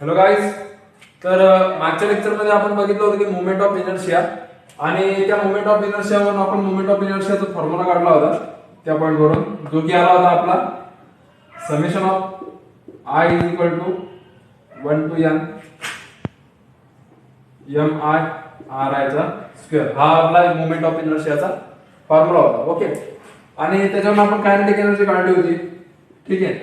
Hello guys. तर मागच्या लेक्चरमध्ये आपण बघितलं होतं की मोमेंट ऑफ इनर्शिया आणि त्या मोमेंट ऑफ इनर्शियावरून आपण मोमेंट ऑफ इनर्शियाचा फॉर्म्युला काढला होता त्या पॉईंटवरून, जो की आला होता आपला summation of I is equal to 1 to n mi चा स्क्वेअर. हा आपला मोमेंट ऑफ इनर्शियाचा फॉर्म्युला होता. ओके. आणि त्याच्यावर आपण कायनेटिक एनर्जी काढली होती. ठीक आहे.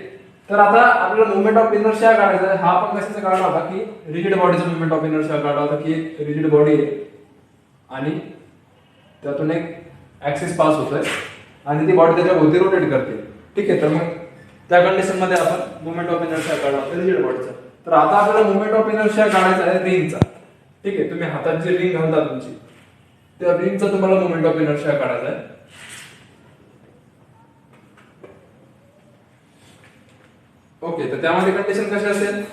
तर आता आपल्याला मोमेंट ऑफ इनर्शिया काढायचा आहे. हा आपण कशाचा काढला होता की रिजिड बॉडीचा मोमेंट ऑफ इनर्शिया काढला होता की एक रिजिड बॉडी आहे आणि त्यातून एक ऍक्सिस पास होतोय आणि ती बॉडी त्याच्या भोवती रोटेट करते. ठीक आहे. तर मग त्या कंडिशन मध्ये आपण मोमेंट ऑफ इनर्शिया काढला होता रिजिड बॉडीचा. तर आता आपल्याला मोमेंट ऑफ इनर्शिया काढायचा आहे रिंगचा. ठीक आहे. तुम्ही हातात जी रिंग घालता तुमची, त्या रिंगचा तुम्हाला मोमेंट ऑफ इनर्शिया काढायचा आहे. ओके. तर त्यामध्ये कंडिशन कशी असेल,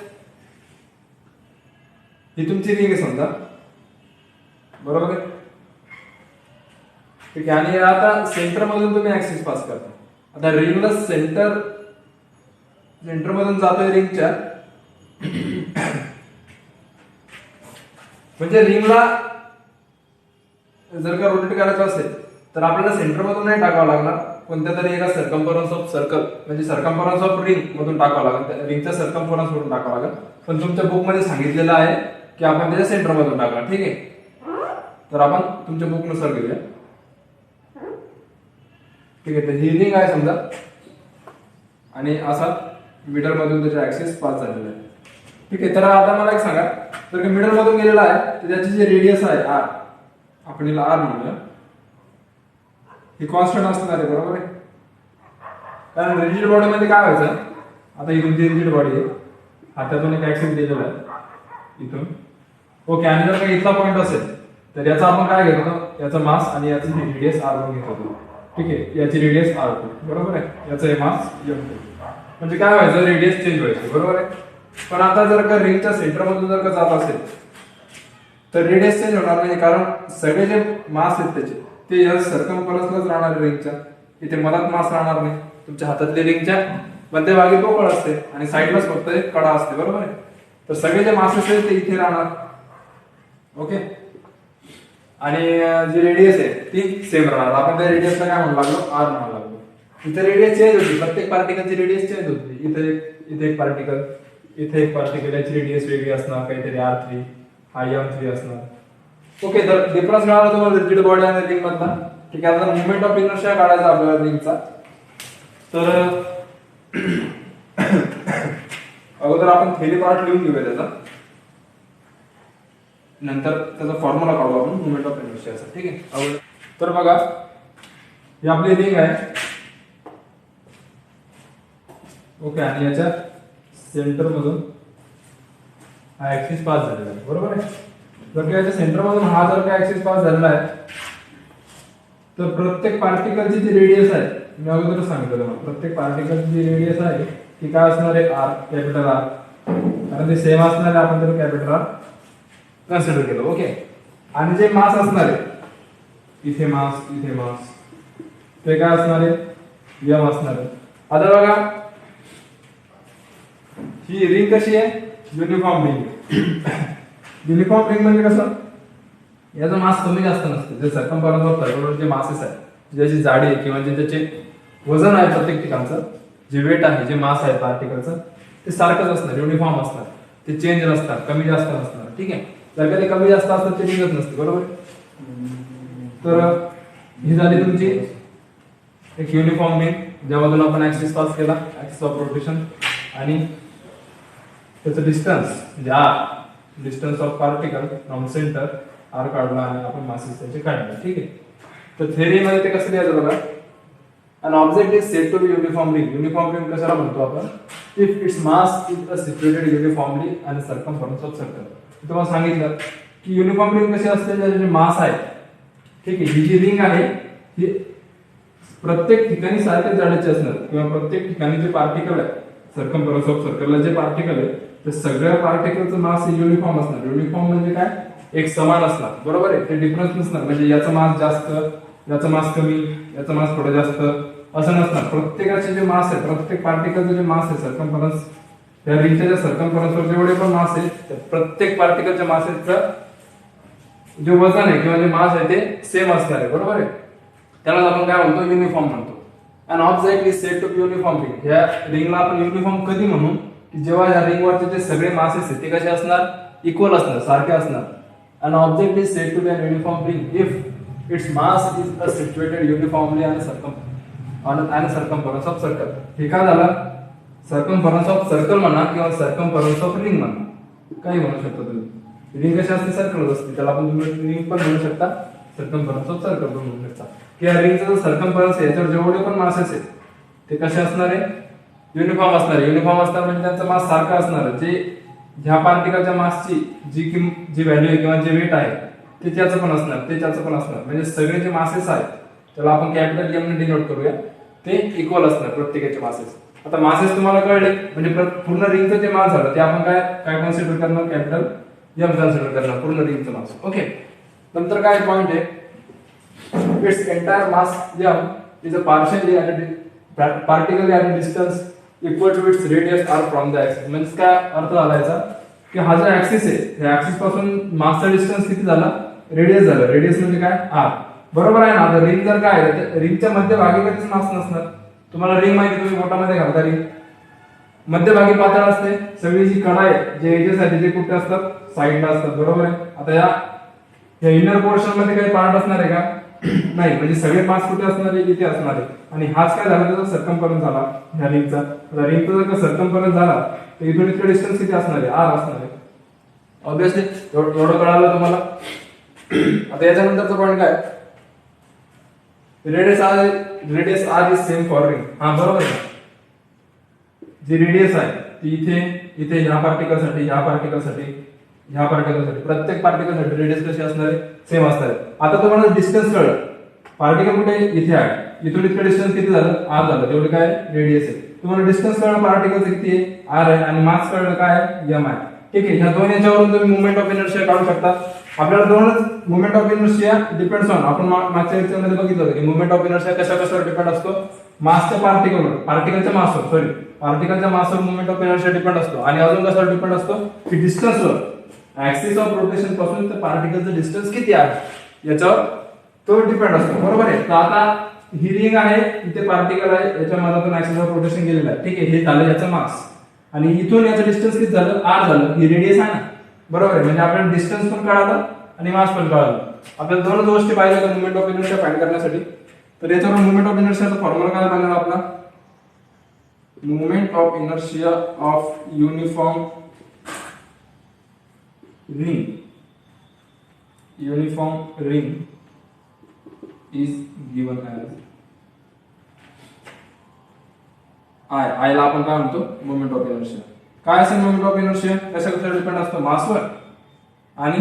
ही तुमची रिंग आहे समजा, बरोबर आहे. ठीक आहे. आणि आता सेंटर मधून तुम्ही ऍक्सिस पास करता. आता रिंगला सेंटर मधून जातोय रिंगच्या, म्हणजे रिंगला जर का रोटेट करायचं असेल तर आपल्याला सेंटर मधून नाही टाकावं लागणार, कोणत्या तरी एका सर्कम्फरन्स ऑफ सर्कल म्हणजे सर्कम्फरन्स ऑफ रिंग मधून टाकावं लागेल, रिंगच्या सर्कम्फरन्स मधून टाकावं लागेल. पण तुमच्या बुक मध्ये सांगितलेलं आहे की आपण त्याच्या सेंटर मधून टाका. ठीक आहे. तर आपण तुमच्या बुक नुसार घेऊया. ठीक आहे. तर ही रिंग आहे समजा आणि असा मिडल मधून त्याच्या ऍक्सिस पास झालेला आहे. ठीक आहे. तर आता मला एक सांगा, तर मिडल मधून गेलेला आहे तर त्याची जी रेडियस आहे r, आपण हिला r म्हणूया, ही कॉन्स्टंट असणार आहे, बरोबर आहे. कारण रिजिड बॉडी मध्ये काय व्हायचं, आता ही तुमची रिजिड बॉडी आहे, हातातून एक ऍक्सिस दिलेला आहे इथून. ओके. आणि जर का इथला पॉइंट असेल तर याचा आपण काय घेत होतो, याचा मास आणि याची रेडियस r1 घेत होतो. ठीक आहे. याची रेडियस r2, बरोबर आहे. याचं हे मास m2. म्हणजे काय व्हायचं, रेडियस चेंज व्हायची, बरोबर आहे. पण आता जर का रिंगच्या सेंटर मधून जर का जात असेल तर रेडियस चेंज होणार नाही, कारण सगळे जे मास आहेत त्याचे ते या सर्कम्फरन्सलाच राहणार रिंगच्या. इथे मधात मास राहणार नाही. तुमच्या हातातली रिंगच्या मध्यभागी पोकळ असते आणि साईडलाच फक्त एक कडा असते, बरोबर आहे. तर सगळे जे मासेस आहेत ते इथे राहणार. ओके. आणि जी रेडियस आहे ती सेम राहणार. आपण त्या रेडियसला काय म्हणू लागलो, r म्हणू लागलो. इथे रेडियस चेंज होती, प्रत्येक पार्टिकलची रेडियस चेंज होती. इथे एक पार्टिकल, इथे एक पार्टिकल, याची रेडियस वेगळी असणार, काहीतरी r3, हा m3 असणार. ओके. तर डिफरन्स मिळाला तुम्हाला रिजिड बॉडी आणि रिंग मधला. ठीक आहे. आता मोमेंट ऑफ इनर्शिया काढायचा आपल्याला रिंगचा. तर अगोदर आपण थेरी पार्ट लिहून घेऊया त्याचा, नंतर त्याचा फॉर्म्युला काढू आपण मोमेंट ऑफ इनर्शियाचा. ठीक आहे. तर बघा, ही आपली रिंग आहे. ओके. आणि याच्या सेंटर मधून हा ऍक्सिस पास झालेला आहे, बरोबर आहे. जर का याच्या सेंटर मधून हा जर का ऍक्सिस पास झालेला आहे तर प्रत्येक पार्टिकलची जी रेडियस आहे, मी अगोदर सांगितलं तुम्हाला, प्रत्येक पार्टिकलची जी रेडियस आहे ती काय असणार आहे, r, कॅपिटल R. कारण ते सेम असणार आहे, आपण त्याला कॅपिटल R कन्सिडर केलं. ओके. आणि जे मास असणार आहे, इथे मास, इथे मास, ते काय असणार आहे, m असणार आहे. आता बघा, ही रिंग कशी आहे, युनिफॉर्म रिंग. युनिफॉर्म रिंग म्हणजे कसं, याचा मास कमी जास्त नसते. जे सर्कम्फरन्स ऑफ सर्कल जे मासेस आहेत, ज्याची जाडी आहे किंवा जे त्याचे वजन आहे प्रत्येक ठिकाणचं, जे वेट आहे, जे मास आहे पार्टिकलचं, ते सारखंच असणार, युनिफॉर्म असणार. ते चेंज नसतात, कमी जास्त नसणार. ठीक आहे. जर का ते कमी जास्त असतात ते रिंगच नसते, बरोबर. तर ही झाली तुमची एक युनिफॉर्म रिंग, ज्यामधून आपण ऍक्सिस पास केला, ऍक्सिस ऑफ रोटेशन, आणि त्याचं डिस्टन्स म्हणजे r, distance of particle from centre r काढला आणि आपण मासेस त्याचे काढले. ठीक आहे. तर थेरी मध्ये ते कसं लिहायचं बघा, an object is said to be uniform ring. Uniform ring कशाला म्हणतो आपण, if its mass is situated uniformly and circumference of circle. तुम्हाला सांगितलं की युनिफॉर्म रिंग कशी असते, ज्याचे मास आहे. ठीक आहे. ही जी रिंग आहे ही प्रत्येक ठिकाणी सारख्याच जाडीची असणार किंवा प्रत्येक ठिकाणी जे पार्टिकल आहे सर्कम्फरन्स ऑफ सर्कलला जे पार्टिकल आहे ते सगळ्या पार्टिकलचं मास युनिफॉर्म असणार. युनिफॉर्म म्हणजे काय, एक समान असणार, बरोबर आहे. ते डिफरन्स नसणार, म्हणजे याचा मास जास्त, याचा मास कमी, याचा मास थोडं जास्त असं नसणार. प्रत्येकाचे जे मास आहे, प्रत्येक पार्टिकलचं जे मास आहे सर्कम्फरन्स या रिंगच्या ज्या सर्कम्फरन्सवर जेवढे पण मास आहेत त्या प्रत्येक पार्टिकलच्या मासेचं जे वजन आहे किंवा जे मास आहे ते सेम असणार आहे, बरोबर आहे. त्याला आपण काय म्हणतो, युनिफॉर्म म्हणतो. An object is said to be uniform ring. या रिंगला आपण युनिफॉर्म कधी म्हणू, की जेव्हा या रिंगवरचे जे सगळे मासेस आहेत ते कसे असणार, इक्वल असणार, सारखे असणार. An object is said to be an uniform ring if its mass is situated uniformly on circumference of circle. हे काय झालं, सर्कम्फरन्स ऑफ सर्कल म्हणा किंवा सर्कम्फरन्स ऑफ रिंग म्हणा, काही म्हणू शकता तुम्ही. रिंग कशी असते, सर्कल असते, त्याला आपण तुम्ही रिंग पण म्हणू शकता, सर्कम्फरन्स ऑफ सर्कल पण म्हणू शकता. की या रिंगचा जो सर्कम्फरन्स आहे याच्यावर जेवढे पण मासेस आहेत ते कसे असणार आहे, युनिफॉर्म असणार आहे. युनिफॉर्म असणार म्हणजे त्यांचा मास सारखा असणार आहे. जे ह्या पार्टिकलच्या मासची जी व्हॅल्यू आहे किंवा जे वेट आहे ते त्याचं पण असणार, ते त्याचं पण असणार. म्हणजे सगळे जे मासेस आहेत त्याला आपण कॅपिटल एम ने डिनोट करूया, ते इक्वल असणार प्रत्येकाचे मासेस. आता मासेस तुम्हाला कळले म्हणजे पूर्ण रिंगचं जे मास झालं ते आपण काय काय कन्सिडर करणार, कॅपिटल एम कन्सिडर करणार पूर्ण रिंगचं मास. ओके. नंतर काय पॉइंट आहे, its entire mass m is a partially at a distance equal to its radius r from the axis. म्हणजे काय अर्थ झाला याचा, की हा जो ऍक्सिस आहे त्या ऍक्सिस पासून मासचा डिस्टन्स किती झाला, रेडियस झाला. रेडियस म्हणजे काय, r, बरोबर आहे ना. आता रिंग जर काय आहे, रिंगच्या मध्यभागी कधीच मास नसणार. तुम्हाला रिंग माहिती, तुम्ही बोटामध्ये घालता रिंग, मध्यभागी पातळ असते. सगळी जी कडा आहे, जे एजेस आहेत ते कुठे असतात, साइडला असतात, बरोबर आहे. आता या इनर पोर्शन मध्ये काही पार्ट असणार आहे का, नाही. म्हणजे सगळे मास कुठे असणार आहे, इथे असणार आहे. आणि हाच काय झाला, त्याचा सर्कम्फरन्स झाला ह्या रिंगचा. रिंगचा जर का सर्कम्फरन्स झाला तर इथून इतकं डिस्टन्स किती असणार आहे, r असणार आहे. ऑब्विसली एवढं कळालं तुम्हाला. आता याच्यानंतरचा पॉइंट काय, radius r is same for ring. हा बरोबर आहे. जी रेडियस आहे ती इथे ह्या पार्टिकलसाठी, ह्या पार्टिकलसाठी, ह्या पार्टिकलसाठी, प्रत्येक पार्टिकलसाठी रेडियस कशी असणार आहे, सेम असणार आहे. आता तुम्हाला डिस्टन्स कळलं, पार्टिकल कुठे इथे आहे, इथून इतकं डिस्टन्स किती झालं, r झालं, तेवढं काय रेडियस आहे. तुम्हाला डिस्टन्स कळलं पार्टिकलचं किती आहे, r आहे, आणि मास कळलं काय आहे, m आहे. ठीक आहे. ह्या दोन याच्यावरून तुम्ही मोमेंट ऑफ इनर्शिया काढू शकता. आपल्याला दोनच moment of inertia depends on, आपण मागच्या लेक्चरमध्ये बघितलं होतं की मोमेंट ऑफ इनर्शिया कशावर डिपेंड असतो, मासच्या पार्टिकलवर, पार्टिकलच्या मासवर मोमेंट ऑफ इनर्शिया डिपेंड असतो. आणि अजून कशावर डिपेंड असतो, की डिस्टन्सवर, ऍक्सिस ऑफ रोटेशन पासून त्या पार्टिकलचं डिस्टन्स किती आहे याच्यावर तो डिपेंड असतो, बरोबर आहे. तर आता ही रिंग आहे, इथे पार्टिकल आहे, याच्या मधातून ऍक्सिस ऑफ रोटेशन गेलेलं आहे. ठीक आहे. हे झालं याचं मास, आणि इथून याचं डिस्टन्स किती झालं, r झालं. ही रेडियस आहे ना, बरोबर आहे. म्हणजे आपल्याला डिस्टन्स पण कळालं आणि मास पण कळालं. आपल्याला दोनच गोष्टी पाहिजे मोमेंट ऑफ इनर्शिया फाइंड करण्यासाठी. तर याच्यावर मोमेंट ऑफ इनर्शियाचा फॉर्म्युला काय बनणार आपला, moment of inertia of uniform ring is given as I ला आपण काय म्हणतो, मोमेंट ऑफ इनर्शिया. काय असेल मोमेंट ऑफ इनर्शिया, कशावर डिपेंड असतो, मासवर आणि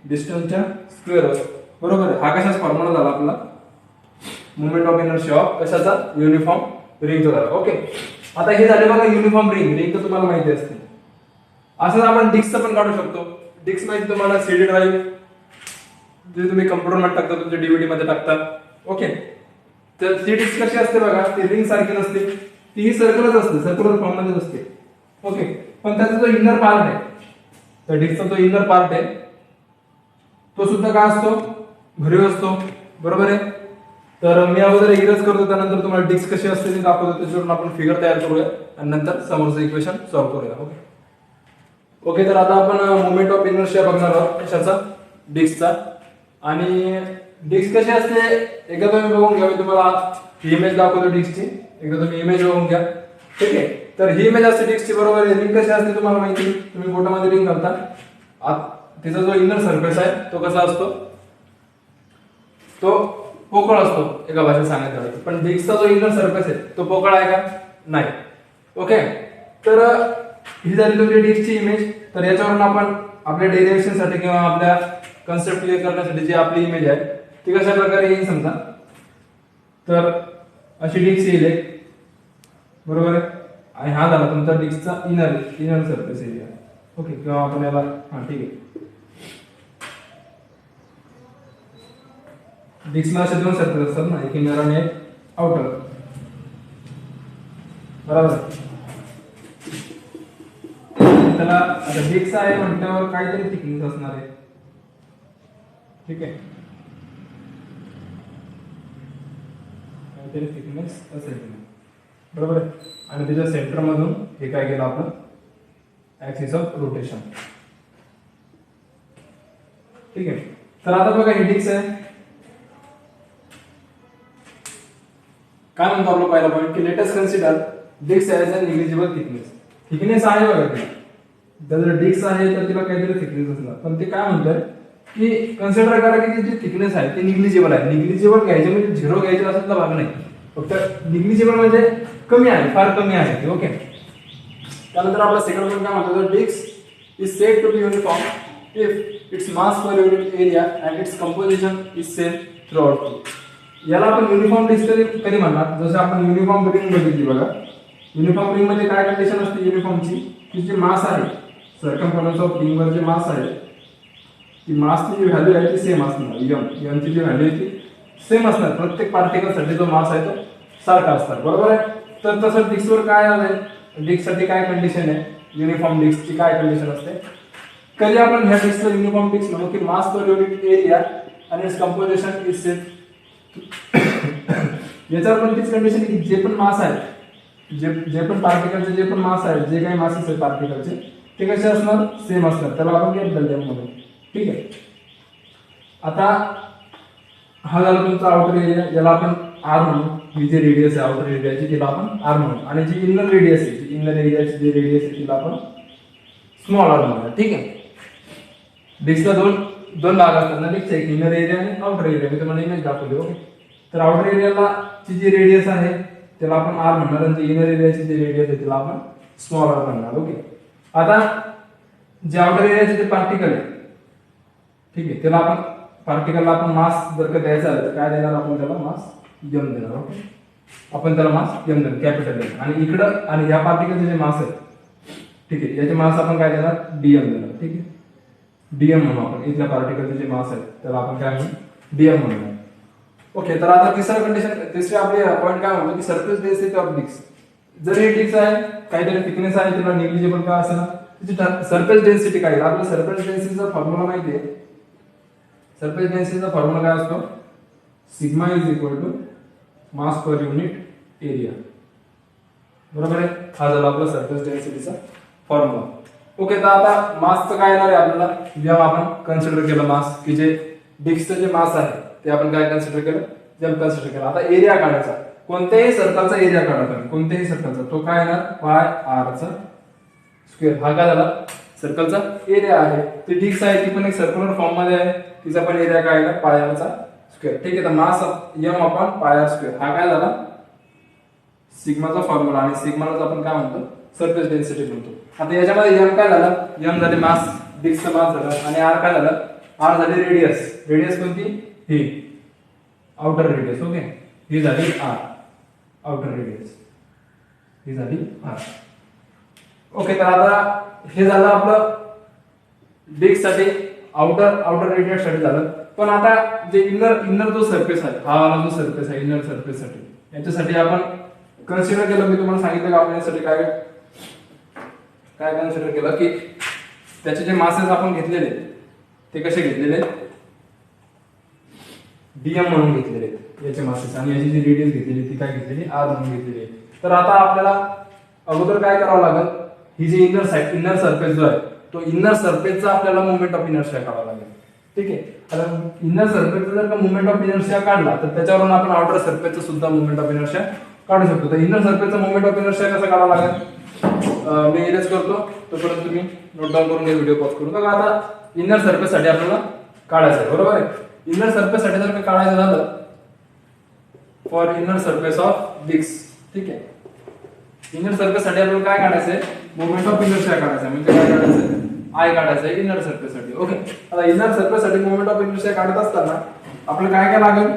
डिस्टन्सच्या स्क्वेअरवर, बरोबर आहे. हा कशाचा फॉर्म्युला झाला आपला, मोमेंट ऑफ इनर्शिया ऑफ कशाचा, युनिफॉर्म रिंगचा झाला. ओके. आता हे झाले बघा युनिफॉर्म रिंग तर तुम्हाला माहिती असते. असंच आपण डिस्कचं पण काढू शकतो. डिस्क माहिती तुम्हाला, सीडी ड्राईव्ह जे तुम्ही कम्प्युटरमध्ये टाकता, तुमच्या डीव्हीडी मध्ये टाकता. ओके. तर ती डिस्क कशी असते बघा, ती रिंग सारखी नसते, ती सर्कलच असते, सर्क्युलर फॉर्म मध्येच असते. ओके. पण त्याचा जो इनर पार्ट आहे, त्या डिस्कचा जो इनर पार्ट आहे तो सुद्धा काय असतो, भरीव असतो, बरोबर आहे. तर मी अगोदर इरेज करतो, त्यानंतर तुम्हाला डिस्क कशी असते ते दाखवतो, त्याच्यावरून आपण फिगर तयार करूया आणि नंतर समोरचं इक्वेशन सॉल्व्ह करूया. ओके. ओके. तर आता आपण मोमेंट ऑफ इनर्शिया बघणार आहोत कशाचा, डिस्कचा. आणि डिस्क कशी असते एकदा तुम्ही बघून घ्या. मी तुम्हाला ही इमेज दाखवतो डिस्कची, एकदा तुम्ही इमेज बघून घ्या. ठीक आहे. तर ही इमेज असते डिस्कची, बरोबर आहे. रिंग कशी असते तुम्हाला माहिती, तुम्ही बोटामध्ये रिंग घालता, तिचा जो इनर सरफेस आहे तो कसा असतो, तो पोकळ असतो, एका भाषेत सांगायचं. पण डिस्कचा जो इनर सरफेस आहे तो पोकळ आहे का, नाही. ओके. तर ही झाली तुमची डिस्कची इमेज. तर याच्यावरून आपण आपल्या डेरिव्हेशन साठी किंवा आपल्या कन्सेप्ट क्लिअर करण्यासाठी जी आपली इमेज आहे ती कशा प्रकारे येईल समजा. तर अशी डिस्क येईल एक, बरोबर आहे. आणि हा झाला तुमचा डिस्कचा इनर सरफेस एरिया. ओके. किंवा आपण याला, हा ठीक आहे, डिस्कला असे दोन सरफेस असतात ना, एक इनर आणि एक आउटर, बरोबर. त्याला आता डिस्क आहे म्हटल्यावर काहीतरी थिकनेस असणार आहे, ठीक आहे, काहीतरी थिकनेस असेल बरोबर आहे. आणि त्याच्या सेंटर मधून हे काय केलं आपण, ऍक्सिस ऑफ रोटेशन, ठीक आहे. तर आता बघा हे डिस्क आहे, काय म्हणतो आपला पहिला पॉईंट की let us consider disc as a negligible thickness. Thickness आहे बघा ते, जर डिस्क आहे तर तिला काहीतरी थिकनेस असणार, पण ते काय म्हणतात की कन्सिडर करा की जी थिकनेस आहे ती निग्लिजिबल आहे. निग्लिजिबल घ्यायचे म्हणजे झिरो घ्यायचे असेल तर भाग नाही, फक्त निग्लिजिबल म्हणजे कमी आहे, फार कमी आहे ते, ओके. त्यानंतर आपला सेकंड पॉईंट काय म्हणतो, तर disc is said to be uniform if its mass per unit area and its composition is same throughout. याला आपण युनिफॉर्म डिस्क कधी म्हणणार, जसं आपण युनिफॉर्म रिंग बघितली बघा. युनिफॉर्म रिंग मध्ये काय कंडिशन असते युनिफॉर्मची, की जे मास आहे सर्कम्फरन्स ऑफ रिंग वर जे मास आहे ती मासची जी व्हॅल्यू आहे ती सेम असणार, एम ची जी व्हॅल्यू आहे ती सेम असणार. प्रत्येक पार्टिकल साठी जो मास आहे तो सारखा असणार, बरोबर आहे. तर तसं डिस्कवर काय आहे, डिस्क साठी काय कंडिशन आहे, युनिफॉर्म डिस्कची काय कंडिशन असते, कधी आपण ह्या डिस्कला युनिफॉर्म डिस्क म्हणू की मास पर युनिट एरिया आणि इट्स कंपोजिशन इज सेम. याच्यावर पण तीच कंडिशन की जे पण मास आहे, जे पण पार्टिकलचे जे पण मास आहे, जे काही मासेस आहेत पार्टिकलचे ते कसे असणार, सेम असणार. त्याला आपण कॅपिटल एम म्हणू, ठीक आहे. आता हा झाला तुमचा आउटर एरिया, याला आपण आर म्हणू. ही जी रेडियस आहे आउटर एरियाची तिला आपण आर म्हणू, आणि जी इनर रेडियस आहे, जी इनर एरियाची जी रेडियस आहे तिला आपण स्मॉल आर म्हणूया, ठीक आहे. डिस्कला दोन भाग असतात ना डिस्कचा, एक इनर एरिया आणि आउटर एरिया. मी तुम्हाला इमेज दाखवली, ओके. तर आउटर एरियाला ची जी रेडियस आहे त्याला आपण आर म्हणणार, आणि इनर एरियाची जी रेडियस आहे तिला आपण स्मॉल आर म्हणणार, ओके. आता जे आउटर एरियाचे जे पार्टिकल आहे, ठीक आहे, त्याला आपण पार्टिकलला आपण मास जर का द्यायचा आहे तर काय देणार, आपण त्याला मास एम देणार, ओके. आपण त्याला मास एम देणार, कॅपिटल एम. आणि इकडं आणि या पार्टिकलचे जे मास आहेत, ठीक आहे, याचे मास आपण काय देणार, डीएम देणार, ठीक आहे. डीएम म्हणू आपण, इथल्या पार्टिकलचे जे मास आहेत त्याला आपण काय म्हणू, डीएम म्हणूया, ओके. तर आता तिसरे आपले पॉईंट काय म्हणतो की सरफेस डेन्सिटी ऑफ डिस्क. जर हे डिस्क आहे काहीतरी थिकनेस आहे तिला निग्लिजिबल का असेल, त्याची सरफेस डेन्सिटी काय, आपल्याला सरफेस डेन्सिटीचा फॉर्म्युला माहिती आहे. सरफेस डेन्सिटीचा फॉर्म्युला काय असतो, sigma is equal to mass per unit area, बरोबर आहे. हा झाला आपला सरफेस डेन्सिटीचा फॉर्म्युला, ओके. तर आता मासचं काय येणार आहे आपल्याला, जेव्हा आपण कन्सिडर केलं मास, की जे डिस्कचं जे मास आहे ते आपण काय कन्सिडर केलं, जेव्हा कन्सिडर केलं. आता एरिया काढायचा, कोणत्याही सर्कलचा एरिया काढायचा, कोणत्याही सर्कलचा, तो काय येणार, पाय आर चा स्क्वेअर. हा काय झाला, सर्कलचा एरिया आहे. ती डिस्क आहे ती पण एक सर्क्युलर फॉर्म मध्ये आहे, तिचा पण एरिया काय आहे, पाय आर चा स्क्वेअर, ठीक आहे. तर mass M upon pi R square हा काय झाला, सिग्माचा फॉर्म्युला, आणि सिग्मालाच आपण काय म्हणतो, सरफेस डेन्सिटी म्हणतो. आता याच्यामध्ये एम काय झालं, एम झाले मास, डिस्कचा मास झाला, आणि आर काय झालं, आर झाली रेडियस. रेडियस कोणती, ही आउटर रेडियस, ओके. ही झाली आर, आउटर रेडियस, ही झाली आर, ओके. तर आता हे झालं आपलं डिस्क साठी, आउटर रेडियस साठी झालं. पण आता जे इनर जो सरफेस आहे, हा वाला जो सरफेस आहे इनर सरफेस साठी, याच्यासाठी आपण कन्सिडर केलं, मी तुम्हाला सांगितलं की आपण यासाठी काय कन्सिडर केलं की त्याचे जे मासेस आपण घेतलेले ते कसे घेतलेले, डीएम म्हणून घेतलेले याचे मासेस, आणि याची जी रेडियस घेतलेली ती काय घेतलेली, आर म्हणून घेतलेली. तर आता आपल्याला अगोदर काय करावं लागेल, ही जी इनर सरफेस जो आहे तो इनर सरफेसचा आपल्याला मोमेंट ऑफ इनर्शिया काढावा लागेल, ठीक आहे. आता इनर सरफेसचा जर का मोमेंट ऑफ इनर्शिया काढला तर त्याच्यावरून आपण आउटर सरफेसचा सुद्धा मोमेंट ऑफ इनर्शिया काढू शकतो. तर इनर सरफेसचा मोमेंट ऑफ इनर्शिया कसा काढावा लागेल, मी इरेज करतो, तोपर्यंत तुम्ही नोट डाऊन करून व्हिडिओ पॉज करून बघा. आता इनर सरफेस साठी आपल्याला काढायचं आहे, बरोबर आहे. इनर सरफेस साठी जर का काढायचं झालं, for inner surface of disc, ठीक आहे. इनर सरफेस साठी आपल्याला काय काढायचंय, मोमेंट ऑफ इनर्शिया काढायचं, म्हणजे काय काढायचंय, आय काढायचं आहे इनर सरफेस साठी, ओके. आता इनर सरफेस साठी मोमेंट ऑफ इनर्शिया काढत असताना आपल्याला काय काय लागेल,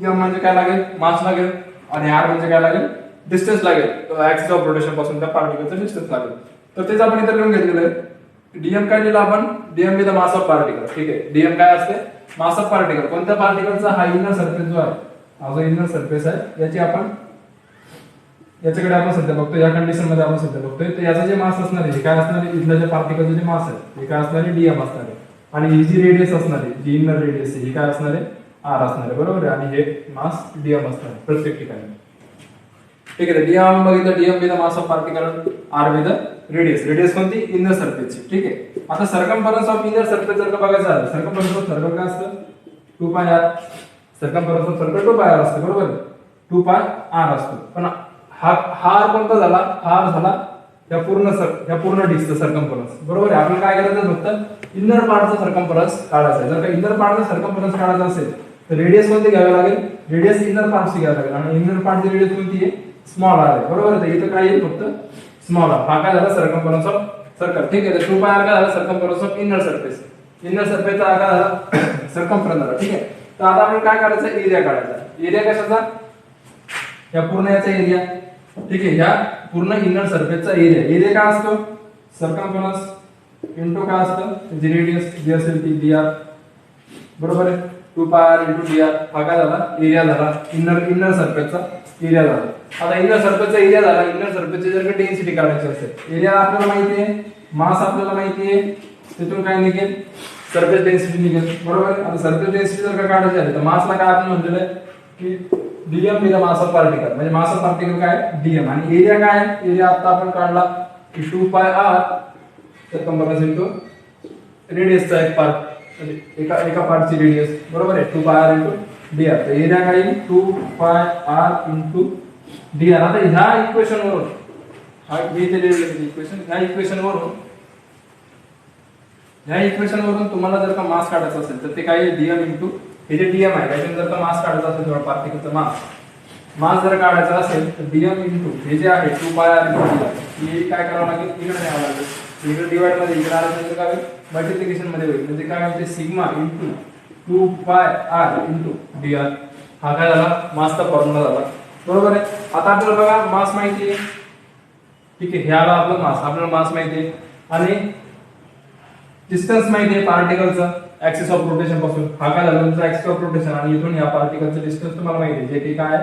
एम म्हणजे काय लागेल, मास लागेल, आणि आर म्हणजे काय लागेल, डिस्टन्स लागेल, ऍक्सिस ऑफ रोटेशन पासून त्या पार्टिकलचं डिस्टन्स लागेल. तर तेच आपण इथे लिहून घेतलेलं आहे. डीएम काय लिहिलं आपण, DM with the mass of particle, ठीक आहे. डीएम काय असते, मास ऑफ पार्टिकल, कोणत्या पार्टिकलचा, हा इनर सरफेस जो आहे, हा जो इनर सरफेस आहे याची आपण याच्याकडे आपण सध्या बघतोय, या कंडिशन मध्ये आपण सध्या बघतोय. तर याचा जे मास असणार आहे, काय असणार आहे, इथलं जे पार्टिकलचं जे मास आहे हे काय असणार आहे, डीएम असणार आहे. आणि ही जी रेडियस असणार आहे, जी इनर रेडियस आहे, ही काय असणार आहे, आर असणार आहे. बरोबर आहे. आणि हे मास डीएम असणार आहे प्रत्येक ठिकाणी. ठीक आहे. डीएम बघितलं, DM with the mass of particle, or with the radius. Radius कोणती, इनर सरफेसची. ठीक आहे. आता सर्कमफरन्स ऑफ इनर सरफेस जर का बघायचं झालं, सर्कमफरन्स ऑफ सर्कल काय असतं, 2 pi R. Circumference of circle 2 pi R असतं. बरोबर, 2 पाय आर असतो. पण हा आर कोणता झाला, हा आर झाला या पूर्ण डिस्कचं सर्कमफरन्स. बरोबर आहे. आपण काय करायचं, फक्त इनर पार्टचा सर्कमफरन्स काढायचा आहे. जर का इनर पार्टचा सर्कमफरन्स काढायचा असेल तर रेडियस कोणती घ्यावी लागेल, रेडियस इनर पार्टची घ्यावी लागेल. आणि इनर पार्टची रेडियस कोणती आहे, स्मॉल आर आहे. बरोबर आहे. इथं काय येईल, फक्त स्मॉल आर. हा काय झाला, सर्कमफरन्स ऑफ सर्कल. ठीक आहे. 2 पाय आर काय झाला, circumference of inner surface. Inner सरफेसचा आर काय झाला, सर्कमफरन्स झाला. ठीक आहे. तर आता आपण काय करायचं, एरिया काढायचा. एरिया कशाचा, या पूर्ण याचा एरिया. ठीक आहे. या पूर्ण इनर सरफेसचा एरिया. एरिया काय असतो, सर्कमफरन्स इंटू काय असतं, जी रेडियस जी असेल ती डी आर. बरोबर आहे. 2 pi R into D R. हा काय झाला, एरिया झाला, इनर सरफेसचा एरिया झाला. आता इनर सरफेसचा एरिया झाला. इनर सरफेसची जर का डेन्सिटी काढायची असेल, एरिया आपल्याला माहिती आहे, मास आपल्याला माहिती आहे, तिथून काय निघेल, सरफेस डेन्सिटी निघेल. बरोबर आहे. आता सरफेस डेन्सिटी जर का काढायची आहे तर मासला काय आपण म्हटलेलं आहे की DM with the mass of particle. म्हणजे मास ऑफ पार्टिकल काय, डीएम. आणि एरिया काय आहे, एरिया आता आपण काढला की 2 पाय आर सर्कमफरन्स इंटू रेडियसचा एक पार्ट, म्हणजे एका पार्टची रेडियस. बरोबर आहे. 2 pi R into D R. तर एरिया काय येईल, 2 pi R into D R. आता ह्या इक्वेशन वरून, ह्या इक्वेशन वरून तुम्हाला जर का मास काढायचा असेल तर ते काय, डीएम इंटू हे जे डीएम आहे त्याच्यातून जर का मास काढायचा असेल, थोडा पार्टिकलचा मास जर काढायचा असेल तर डीएम इंटू हे जे आहे 2 पाय आर इंटू हे काय करावं लागेल, इकडे न्यावं लागेल. इकडे डिवाइड मध्ये इकडे आलं तर काय होईल, मल्टिप्लिकेशन मध्ये होईल. म्हणजे काय होईल, sigma into 2 pi R into D R. हा काय झाला, मासचा फॉर्म्युला झाला. बरोबर आहे. आता आपल्याला बघा मास माहिती आहे. ठीक आहे. हे आला आपलं मास, आपल्याला मास माहिती आहे. आणि डिस्टन्स माहिती आहे पार्टिकलचा ऍक्सिस ऑफ रोटेशन पासून. हा काय झाला, तुमचा ऍक्सिस ऑफ रोटेशन. आणि इथून या पार्टिकलचं डिस्टन्स तुम्हाला माहिती आहे, जे की काय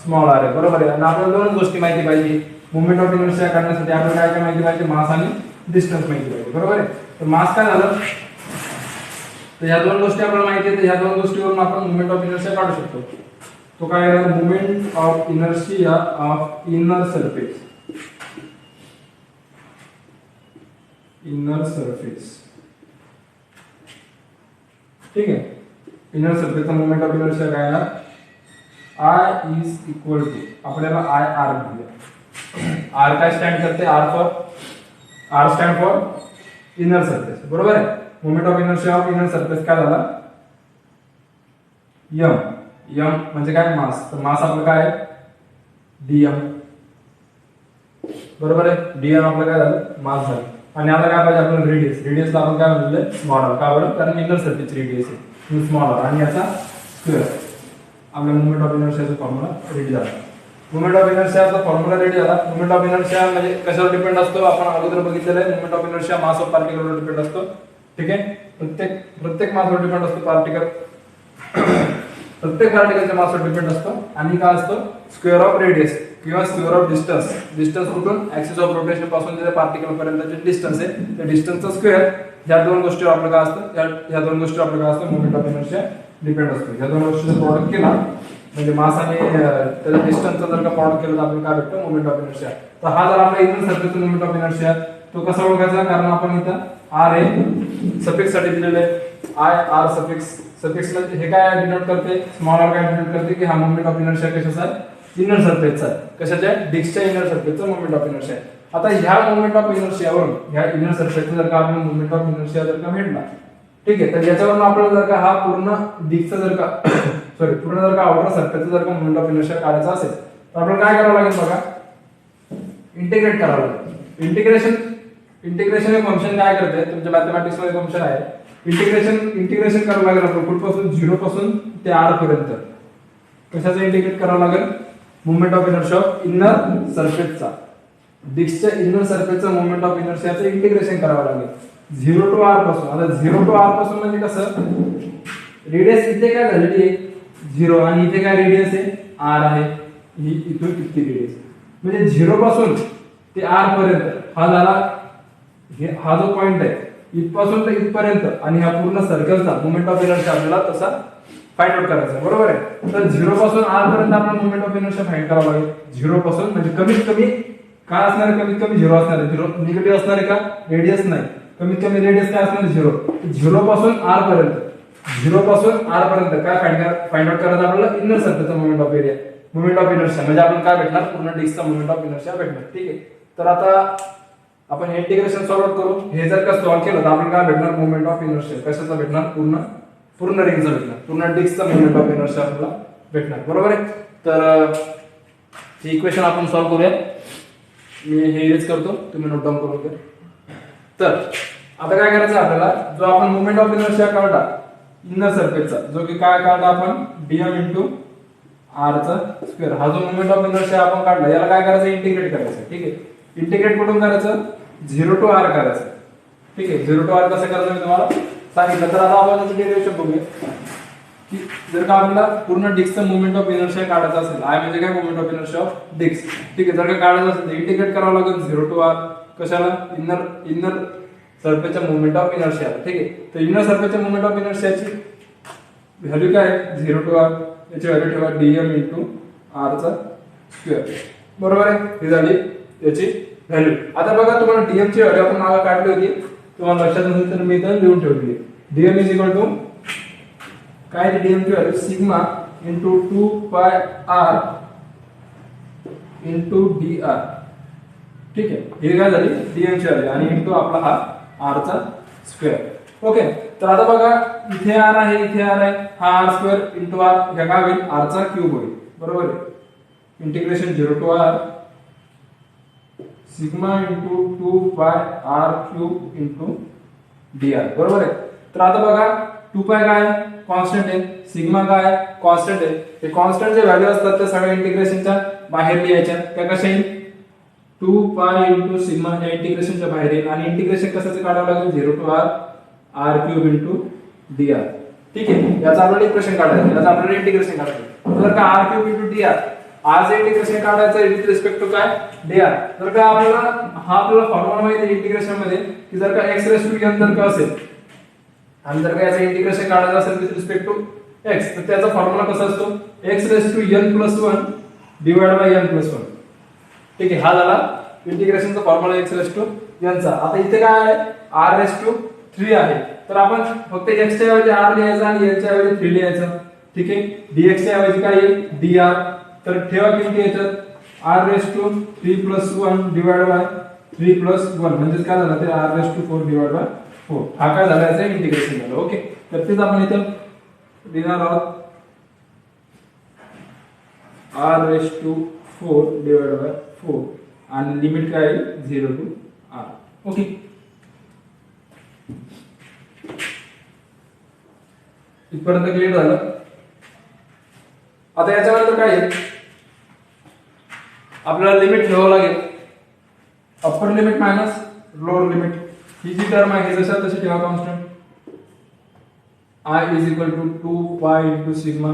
स्मॉल आर आहे. बरोबर आहे. आणि आपल्याला दोन गोष्टी माहिती पाहिजे, मुवमेंट ऑफ इनर्शिया काढण्यासाठी आपल्याला काय काय माहिती पाहिजे, मास आणि डिस्टन्स माहिती पाहिजे. बरोबर आहे. तर मास काय झालं, तर ह्या दोन गोष्टी आपल्याला माहिती आहेत. ह्या दोन गोष्टीवरून आपण मुवमेंट ऑफ इनर्शिया काढू शकतो. तो काय आहे, movement of inertia of inner surface. Inner surface. ठीक आहे. इनर सरफेसचा मोमेंट ऑफ इनर्शिया काय आहे, I इज इक्वल टू, आपल्याला आय आर घेऊया. आर काय स्टँड करते, R stand for inner surface. बरोबर आहे. Moment of inertia of inner surface काय झाला, एम म्हणजे काय, मास. तर मास आपलं काय आहे, डीएम. बरोबर आहे. डीएम आपलं काय झालं, मास झालं. आणि आता काय पाहिजे आपल्याला, रेडियसला आपण काय म्हणलं, स्मॉल आर. का बरं, कारण इनर सरफेस रेडियस आहे स्मॉल आर. आणि याचा स्क्वेअर. आपल्या मुवमेंट ऑफ इनर्शियाचा फॉर्म्युला रेडी झाला. मुवमेंट ऑफ इनर्शियाचा फॉर्म्युला रेडी झाला. मुवमेंट ऑफ इनर्शिया म्हणजे कशावर डिपेंड असतो, आपण अगोदर बघितलेलं आहे. Movement of inertia mass of पार्टिकलवर डिपेंड असतो. ठीक आहे. प्रत्येक मासवर डिपेंड असतो पार्टिकल. प्रत्येक पार्टिकलच्या मासवर डिपेंड असतो. आणि काय असतो, स्क्वेअर ऑफ रेडियस किंवा स्क्वेअर ऑफ डिस्टन्स. डिस्टन्स कुठून, ऍक्सिस ऑफ रोटेशन पासून जे पार्टिकल पर्यंतचे डिस्टन्स आहे त्या डिस्टन्सचा स्क्वेअर. ह्या दोन गोष्टीवर आपलं काय असतं, ह्या दोन गोष्टीवर आपलं काय असतं, मुवमेंट ऑफ इनर्शिया डिपेंड असतो. ह्या दोन गोष्टीचा प्रॉडक्ट केला म्हणजे मास आणि त्याच्या डिस्टन्सचा जर का प्रॉडक्ट केलं तर आपल्याला काय भेटतं, मोमेंट ऑफ इनर्शिया. तर हा जर आपला इनर सरफेसचा मोमेंट ऑफ इनर्शिया, तो कसा ओळखायचा, कारण आपण इथं आर हे सफिक्स साठी दिलेले आहे. आय आर सफिक्स म्हणजे हे काय डिनोट करते, स्मॉल आर काय डिनोट करते की हा मोमेंट ऑफ इनर्शिया कशाचा आहे, इनर सरफेसचा आहे. कशाच्या, डिस्कच्या इनर सरफेसचा मोमेंट ऑफ इनर्शिया. आता ह्या मोमेंट ऑफ इनर्शियावरून ह्या इनर सरफेसचा जर का आपण मोमेंट ऑफ इनर्शिया जर का भेटला, ठीक आहे, तर याच्यावरून आपल्याला जर का हा पूर्ण डिस्कचा जर का पूर्ण जर का आउटर सरफेसचा जर का मोमेंट ऑफ इनर्शिया काढायचा असेल तर आपल्याला काय करावं लागेल बघा, इंटिग्रेट करावं लागेल. इंटिग्रेशन हे फंक्शन काय करते, तुमच्या मॅथमॅटिक्स मध्ये फंक्शन आहे. इंटिग्रेशन करावं लागेल आपल्याला कुठपासून, 0 पासून ते r पर्यंत. कशाचं इंटिग्रेट करावं लागेल, moment of inertia of inner सरफेसचा, डिस्कच्या इनर सरफेसचा मोमेंट ऑफ इनर्शियाचं इंटिग्रेशन करावं लागेल 0 to r पासून. आता 0 to r पासून म्हणजे कसं, रेडियस इथे काय झालेली आहे 0 आणि इथे काय रेडियस आहे r आहे, ही इथून इतकी रेडियस. म्हणजे 0 पासून ते r पर्यंत हा झाला हा जो पॉइंट आहे इथपासून तर इथपर्यंत आणि हा पूर्ण सर्कलचा मोमेंट ऑफ इनर्शिया आपल्याला तसा फाइंड आउट करायचा बरोबर आहे. तर 0 पासून r पर्यंत आपल्याला मोमेंट ऑफ इनर्शिया फाइंड करावा लागेल. 0 पासून म्हणजे कमीत कमी काय असणार आहे, कमीत कमी 0 असणार आहे. 0 निगेटिव्ह असणार आहे का, रेडियस नाही, कमीत कमी रेडियस काय असणार आहे 0. 0 पासून r पर्यंत 0 पासून r पर्यंत काय फाइंड आउट करायचं आपल्याला, इनर सर्कलचा moment of area moment of inertia म्हणजे आपण काय भेटणार, पूर्ण डिस्कचा मोमेंट ऑफ इनर्शिया भेटणार. ठीक आहे. तर आता आपण इंटिग्रेशन सॉल्व्ह करू. हे जर का सॉल्व्ह केलं तर आपण काय भेटणार, मोमेंट ऑफ इनर्शिया कशाचा भेटणार, पूर्ण रिंगचा भेटणार, पूर्ण डिस्कचा मोमेंट ऑफ इनर्शिया आपल्याला भेटणार बरोबर आहे. तर हे इक्वेशन आपण सॉल्व्ह करूया. मी हे यूज करतो, तुम्ही नोट डाऊन करून घ्या. तर आता काय करायचं आपल्याला, जो आपण मोमेंट ऑफ इनर्शिया काढला इनर सर्फेसचा, जो की काय काढला आपण dm इंटू r चा स्क्वेअर, हा जो मोमेंट ऑफ इनर्शिया आपण काढला याला काय करायचं, इंटिग्रेट करायचं. ठीक आहे. इंटिग्रेट कुठून करायचं, 0 टू r करायचं. ठीक आहे. 0 टू r कसं करायचं मी तुम्हाला सांगितलं. तर आता आपण त्याचं डेरिव्हेशन बघूया की जर का आपल्याला पूर्ण डिस्कचं मोमेंट ऑफ इनर्शिया काढायचं असेल, आय म्हणजे काय, moment of inertia of disc. ठीक आहे. जर का काढायचं असेल तर इंटिग्रेट करावं लागेल 0 टू r, कशाला, इनर सर्फेसच्या मोमेंट ऑफ इनर्शिया. ठीक आहे. तर इनर सर्फेसच्या मोमेंट ऑफ इनर्शियाची व्हॅल्यू काय आहे, 0 टू r, याची व्हॅल्यू ठेवा dm इंटू r चा स्क्वेअर बरोबर आहे. ही झाली याची व्हॅल्यू. आता बघा तुम्हाला dm ची व्हॅल्यू आपण मागे काढली होती, तुम्हाला लक्षात नसेल तर मी इथं लिहून ठेवली आहे. dm इज इक्वल टू काय, dm ची value sigma into 2 pi r into dr. ठीक आहे. हे काय झाली dm ची व्हॅल्यू आणि इंटू आपला हा r चा स्क्वेअर. ओके. तर आता बघा इथे r आहे, इथे r आहे, हा r स्क्वेअर इंटू r, हे काय होईल, r चा क्यूब होईल बरोबर आहे. Integration 0 to r sigma into 2 pi r cube into dr बरोबर आहे. तर आता बघा 2 पाय काय कॉन्स्टंट आहे, सिग्मा काय कॉन्स्टंट आहे. हे कॉन्स्टंट जे व्हॅल्यू असतात त्या सगळ्या इंटिग्रेशनच्या बाहेर लिहायच्या. त्या कशा येईल, 2 पाय इंटू सिग्मा या इंटिग्रेशनच्या बाहेर येईल आणि इंटिग्रेशन कशाचं काढावं लागेल, 0 to r cube into dr. ठीक आहे. याचं आपल्याला इक्वेशन काढायचं, याचं आपल्याला इंटिग्रेशन काढायचं. जर का r क्यूब इंटू dr आज इंटिग्रेशन काढायचं विथ रिस्पेक्ट टू काय, dr. जर का आपल्याला हा आपल्याला फॉर्म्युला माहिती आहे इंटिग्रेशन मध्ये की जर का x रेस टू n जर का असेल आणि जर का याचं इंटिग्रेशन काढायचं असेल विथ रिस्पेक्ट टू x, तर त्याचा फॉर्म्युला कसा असतो, x raise to n plus 1 divide by n plus 1. ठीक आहे. हा झाला इंटिग्रेशनचा formula x raise to n चा. आता इथे काय आहे, r रेस टू 3 आहे, तर आपण फक्त x च्या ऐवजी r लिहायचं आणि n च्या ऐवजी 3 लिहायचं. ठीक आहे. dx च्या ऐवजी काय येईल, dr. तर ठेवा किती याच्यात, r raise to 3 plus 1 divide by 3 plus 1 म्हणजे काय झालं ते r raise to 4 divide by 4. हा काय झाला, याचं इंटिग्रेशन झालं. ओके. तर तेच आपण इथे लिहिणार आहोत, r raise to 4 divide by 4 आणि लिमिट काय आहे 0 टू r. ओके. इथपर्यंत क्लिअर झालं. आता याच्यानंतर काय आहे, आपल्याला लिमिट ठेवावं लागेल, upper limit minus lower limit. ही जी टर्म आहे जशा तशी ठेवा constant. i is equal to 2 pi into sigma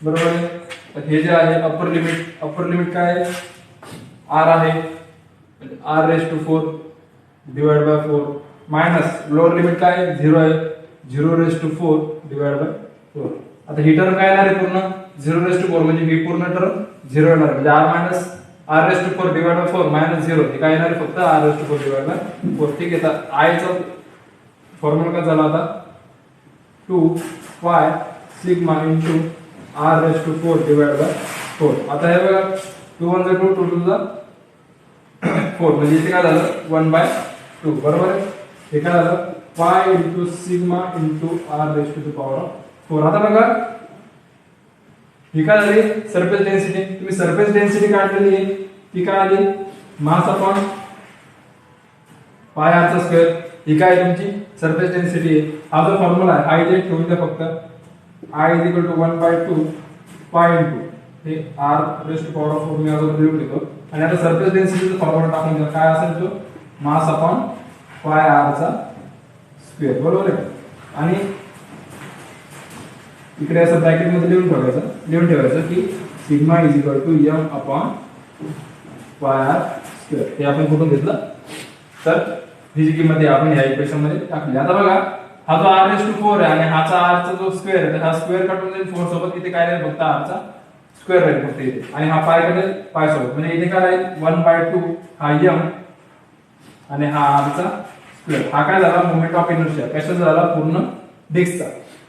बरोबर आहे. तर हे जे आहे अप्पर लिमिट काय आहे, r आहे, r raise to 4 divide by 4 minus lower limit काय आहे, 0 आहे, 0 रेस टू 4 डिवाइड बाय 4. आता ही टर्म काय येणार आहे, पूर्ण 0 रेस टू 4 म्हणजे ही पूर्ण टर्म 0 येणार आहे, म्हणजे r minus r raise to 4 divide by 4 minus 0 हे काय येणार आहे, फक्त r raise to 4 divide by 4. ठीक आहे. तर i चा फॉर्म्युला काय झाला आता, 2 pi sigma into r raise to 4 divide by 4. आता हे बघा 2 1 2 2 2 4 म्हणजे इथे काय झालं 1/2 बरोबर आहे. हे काय झालं pi into sigma into r raise to the power of 4. आता बघा ही काय झाली सरफेस डेन्सिटी. तुम्ही सरफेस डेन्सिटी काढलेली आहे, ती काय आली मास अपॉन पाय r चा स्क्वेअर. ही काय तुमची सरफेस डेन्सिटी आहे. हा जो फॉर्म्युला आहे हा इथे ठेवून द्या फक्त, i इज इक्वल टू 1/2 पाय इंटू हे r raise to power of 4 मी अगोदर लिहून घेतो आणि आता सरफेस डेन्सिटीचा फॉर्म्युला टाकून द्या. काय असेल तो मास अपॉन पाय r चा स्क्वेअर बरोबर आहे. आणि इकडे असं ब्रॅकेट मध्ये लिहून ठेवायचं की sigma is equal to m upon pi R square. हे आपण कुठून घेतलं तर ही जी किंमत आहे आपण ह्या इक्वेशन मध्ये टाकली. आता बघा हा जो r⁴ आहे आणि हाचा r चा जो स्क्वेअर आहे, हा स्क्वेअर कटून जाईल 4 सोबत. इथे काय राहील फक्त r चा स्क्वेअर राहील फक्त इथे, आणि हा पाय कटेल पाय सोबत. म्हणजे इथे काय राहील 1/2 हा m आणि हा r चा स्क्वेअर. हा काय झाला मोमेंट ऑफ इनर्शिया. कशाचा झाला पूर्ण डिस्कचा.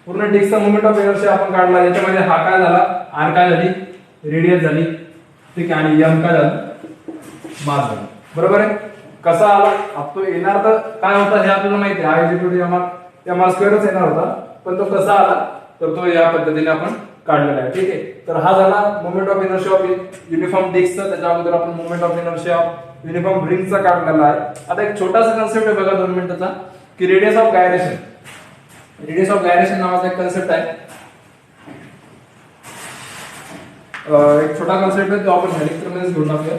पूर्ण डिस्कचा मोमेंट ऑफ इनर्शिया आपण काढला. याच्यामध्ये हा काय झाला r काय झाली रेडियस झाली, ठीक आहे, आणि m काय झालं मास झालं. बरोबर आहे. कसा आला अब तो येणार तर काय होता हे आपल्याला माहिती आहे, i = mr स्क्वेअरच येणार होता, पण तो कसा आला तर तो या पद्धतीने आपण काढलेला आहे. ठीक आहे. तर हा झाला moment of inertia of uniform डिस्कचा. त्याच्या अगोदर आपण moment of inertia of uniform रिंगचा काढलेला आहे. आता एक छोटासा कन्सेप्ट आहे बघा 2 मिनिटाचा, की radius of gyration. Radius of gyration नावाचा एक कन्सेप्ट आहे. एक छोटा कन्सेप्ट आहे तो आपण हेलिक्समध्येच घेऊन टाकूया.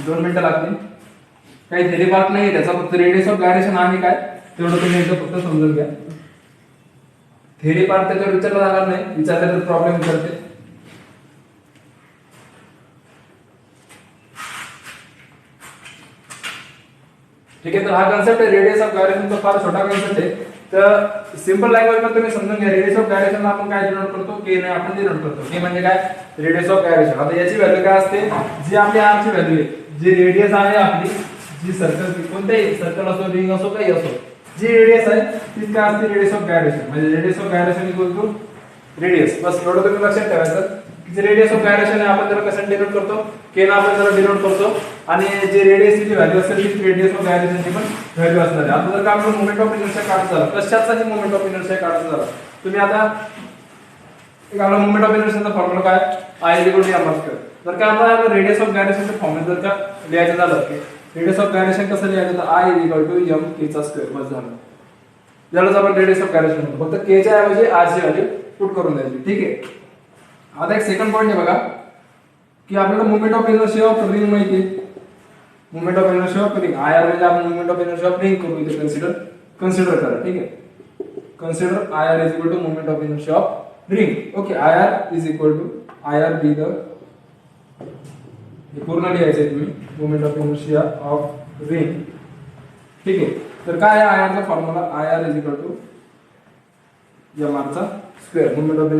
2 मिनिटं लागतील. काही थेरी पार्ट नाही त्याचा, फक्त रेडियस ऑफ गायरेशन आहे काय तेवढं तुम्ही एकदा फक्त समजून घ्या. थेरी पार्ट त्याच्यावर विचारला जाणार नाही, विचारलं तर प्रॉब्लेम करते. ठीक आहे. तर हा कन्सेप्ट आहे रेडियस ऑफ गायरेशनचा, फार छोटा कन्सेप्ट आहे. तर सिंपल लँग्वेज मध्ये तुम्ही समजून घ्या. रेडियस ऑफ गायरेशन आपण काय डिनोट करतो, के ने आपण डिनोट करतो. के म्हणजे काय रेडियस ऑफ गायरेशन. आता याची व्हॅल्यू काय असते, जी आपली r ची व्हॅल्यू आहे, जी रेडियस आहे आपली, जी सर्कल कोणतेही सर्कल असो रिंग असो काही असो, जी रेडियस आहे तीच काय असते रेडियस ऑफ गायरेशन. म्हणजे radius of gyration equal to radius. बस एवढं तुम्ही लक्षात ठेवायचं की जे रेडियस ऑफ गायरेशन आहे आपण त्याला कसं डिनोट करतो, के ने आपण त्याला डिनोट करतो, आणि जे रेडियसची जी व्हॅल्यू असेल ती रेडियस ऑफ गायरेशनची पण व्हॅल्यू असणार आहे. आता जर का आपल्याला मोमेंट ऑफ इनर्शिया काढायचा झाला, कशाचाही मोमेंट ऑफ इनर्शिया काढायचा झाला, तुम्ही आता एक आपला मोमेंट ऑफ इनर्शियाचा फॉर्म्युला काय I = mr². जर का आपल्याला रेडियस ऑफ गायरेशनचा फॉर्म्युला जर का लिहायचं झालं की रेडियस ऑफ गायरेशन कसं लिहायचं तर I = mk². बस झालं. यालाच आपण रेडियस ऑफ गायरेशन म्हणतो. फक्त k च्या ऐवजी r ची व्हॅल्यू पुट करून द्यायची. ठीक आहे. आता एक सेकंड पॉइंट आहे बघा, की आपल्याला moment of inertia of ring माहिती आहे. Moment of inertia of ring IR म्हणजे आपण moment of inertia of ring करू इथे कन्सिडर करा. ठीक आहे. Consider IR = moment of inertia of ring. Okay. IR be the हे पूर्ण लिहायचं आहे तुम्ही moment of inertia of ring. ठीक आहे. तर काय आहे IR चा formula, IR = mr square. Moment of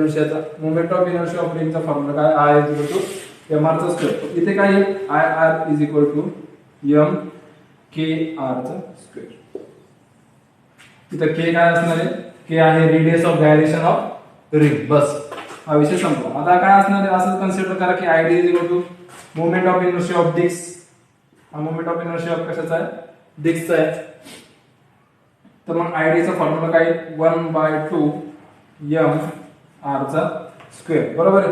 inertia of रिंगचा फॉर्म्युला काय I = mr स्क्वेअर. इथे काय आहे IR = mkr स्क्वेअर. इथे k काय असणार आहे, k आहे radius of gyration of ring. बस हा विषय संपला. आता काय असणार आहे असं कन्सिडर करा की ID = moment of inertia of disc. हा मोमेंट ऑफ इनर्शिया ऑफ कशाचा आहे डिस्कचा आहे. तर मग ID चा फॉर्म्युला काय 1/2 mr स्क्वेअर. बरोबर आहे.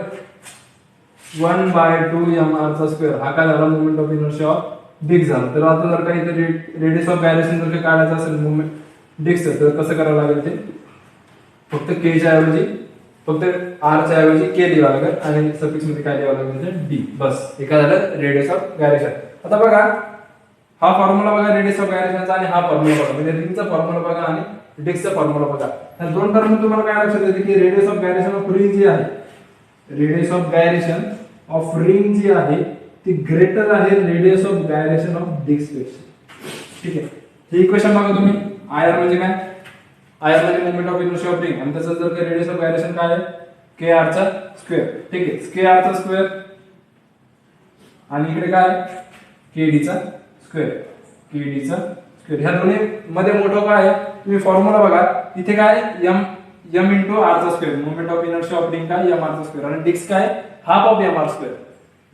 1/2 mr स्क्वेअर हा काय झाला moment of inertia of disc झाला. तर आता जर काही रेडियस ऑफ गायरेशन जर काढायचं असेल मोमेंट डिस्कचं तर कसं करावं लागेल, ते फक्त k च्या ऐवजी फक्त r च्या ऐवजी k लिहावं लागेल आणि सफिक्स मध्ये काय लिहावं लागेल d. बस हे काय झालं रेडियस ऑफ गायरेशन. आता बघा हा फॉर्म्युला बघा रेडियस ऑफ गायरेशनचा आणि हा फॉर्म्युला बघा, म्हणजे रिंगचा फॉर्म्युला बघा आणि डिस्कचा फॉर्म्युला बघा. या दोन टर्म तुम्हाला काय लक्षात येते की radius of gyration of ring जी आहे, radius of gyration of ring जी आहे ती ग्रेटर आहे radius of gyration of disc पेक्षा. ठीक आहे. ही इक्वेशन बघा तुम्ही. IR म्हणजे काय, IR म्हणजे moment of inertia of ring, आणि त्याचं जर का रेडियस ऑफ गायरेशन काय आहे KR चा स्क्वेअर. ठीक आहे. KR चा स्क्वेअर आणि इकडे काय KD चा स्क्वेअर. KD चा स्क्वेअर. ह्या दोन्ही मध्ये मोठं काय आहे तुम्ही फॉर्म्युला बघा. इथे काय m × r चा square. Moment of inertia of ring काय mr चा स्क्वेअर आणि डिस्क काय हाफ ऑफ mr स्क्वेअर.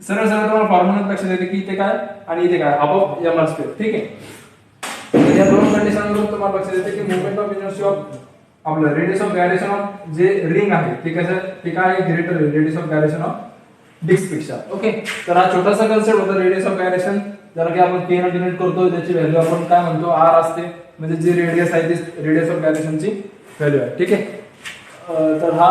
सरळ सरळ तुम्हाला फॉर्म्युला लक्षात येते की इथे काय आणि इथे काय हाफ ऑफ mr स्क्वेअर. ठीक आहे. या दोन कंडिशनवरून तुम्हाला लक्षात येते की मोमेंट ऑफ इनर्शिया ऑफ आपलं रेडियस ऑफ गायरेशन ऑफ जे रिंग आहे ते कसं ते काय greater radius of gyration of disc पेक्षा. ओके. तर हा छोटासा कन्सेप्ट होता रेडियस ऑफ गायरेशन. जर की आपण k ने डिनोट करतो त्याची व्हॅल्यू आपण काय म्हणतो r असते, म्हणजे जी रेडियस आहे ती रेडियस ऑफ गायरेशनची व्हॅल्यू आहे. ठीक आहे. तर हा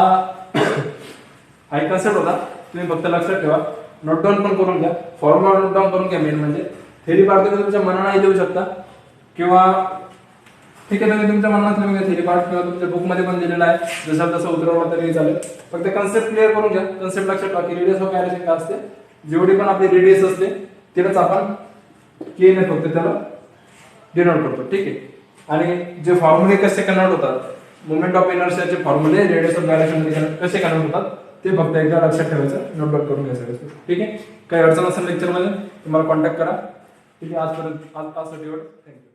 एक कन्सेप्ट होता. तुम्ही फक्त लक्षात ठेवा, नोट डाऊन पण करून घ्या, फॉर्म्युला नोट डाऊन करून घ्या. मेन म्हणजे थेरी पार्ट तुम्ही तुमच्या मनाने देऊ शकता किंवा ठीक आहे तुम्ही तुमच्या मनात लिहून घ्या थेरी पार्ट, किंवा तुमच्या बुक मध्ये पण दिलेला आहे, जसं तसं उतरवला तरी चालेल. फक्त कन्सेप्ट क्लिअर करून घ्या. कन्सेप्ट लक्षात ठेवा की रेडियस ऑफ गायरेशन काय असते, जेवढी पण आपली रेडियस असते तिलाच आपण के ने फक्त त्याला डिनोट करतो. ठीक आहे. आणि जे फॉर्म्युले कसे कन्वर्ट होतात, मोमेंट ऑफ इनर्शियाचे फॉर्म्युले रेडियस ऑफ गायरेशन मध्ये कसे कन्वर्ट होतात ते फक्त एकदा लक्षात ठेवायचं, नोटडाऊन करून घ्यायचं. ठीक आहे. काही अडचण असेल लेक्चर मध्ये तुम्हाला कॉन्टॅक्ट करा. ठीक आहे. आजपर्यंत आजसाठी थँक्यू.